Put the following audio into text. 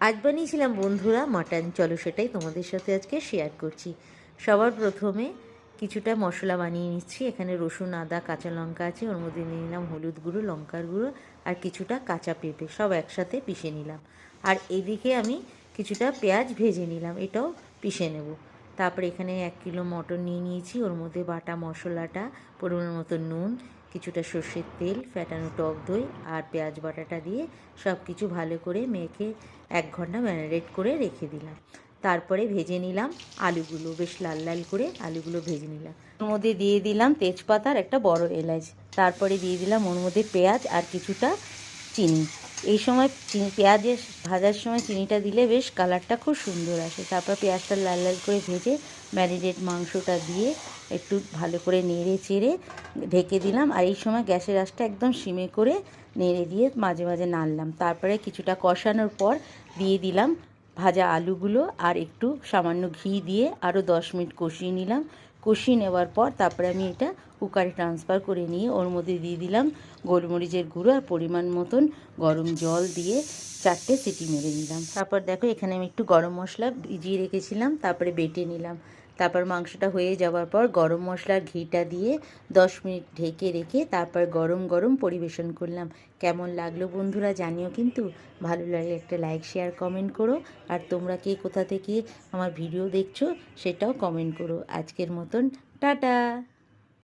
আজ বানিয়েছিলাম বন্ধুরা মাটন, চলো সেটাই তোমাদের সাথে আজকে শেয়ার করছি। সবার প্রথমে কিছুটা মশলা বানিয়ে নিচ্ছি। এখানে রসুন, আদা, কাঁচা লঙ্কা আছে, ওর মধ্যে নিয়ে নিলাম হলুদ গুঁড়ো, লঙ্কার গুঁড়ো আর কিছুটা কাঁচা পেঁপে, সব একসাথে পিষে নিলাম। আর এদিকে আমি কিছুটা পেঁয়াজ ভেজে নিলাম, এটাও পিষে নেব। তারপরে এখানে 1 কিলো মটন নিয়ে নিয়েছি, ওর মধ্যে বাটা মশলাটা, পরিমাণ মতো নুন, কিছুটা সর্ষের তেল, ফ্যাটানো টক দই আর পেঁয়াজ বাটাটা দিয়ে সব কিছু ভালো করে মেখে 1 ঘন্টা ম্যারিনেট করে রেখে দিলাম। তারপরে ভেজে নিলাম আলুগুলো, বেশ লাল লাল করে আলুগুলো ভেজে নিলাম। ওর মধ্যে দিয়ে দিলাম তেজপাতা আর একটা বড় এলাচ। তারপরে দিয়ে দিলাম ওর মধ্যে পেঁয়াজ আর কিছুটা চিনি। এই সময় পেঁয়াজের ভাজার সময় চিনিটা দিলে বেশ কালারটা খুব সুন্দর আসে। তারপর পেঁয়াজটা লাল লাল করে ভেজে ম্যারিনেট মাংসটা দিয়ে একটু ভালো করে নেড়ে চেড়ে ঢেকে দিলাম। আর এই সময় গ্যাসের আঁচটা একদম সিমে করে নেড়ে দিয়ে মাঝে মাঝে নাড়লাম। তারপরে কিছুটা কষানোর পর দিয়ে দিলাম ভাজা আলুগুলো আর একটু সামান্য ঘি দিয়ে আরও 10 মিনিট কষিয়ে নিলাম। কষিয়ে নেওয়ার পর তারপরে আমি এটা কুকারে ট্রান্সফার করে নিয়ে ওর মধ্যে দিয়ে দিলাম গোলমরিচের গুঁড়ো আর পরিমাণ মতন গরম জল দিয়ে 4টে সিটি মেরে নিলাম। তারপর দেখো এখানে আমি একটু গরম মশলা ভিজিয়ে রেখেছিলাম, তারপরে বেটে নিলাম। তারপর মাংসটা হয়ে যাওয়ার পর গরম মশলার ঘিটা দিয়ে 10 মিনিট ঢেকে রেখে তারপর গরম গরম পরিবেশন করলাম। কেমন লাগলো বন্ধুরা জানিও কিন্তু। ভালো লাগলে একটা লাইক, শেয়ার, কমেন্ট করো। আর তোমরা কে কোথা থেকে আমার ভিডিও দেখছো সেটাও কমেন্ট করো। আজকের মতন টাটা।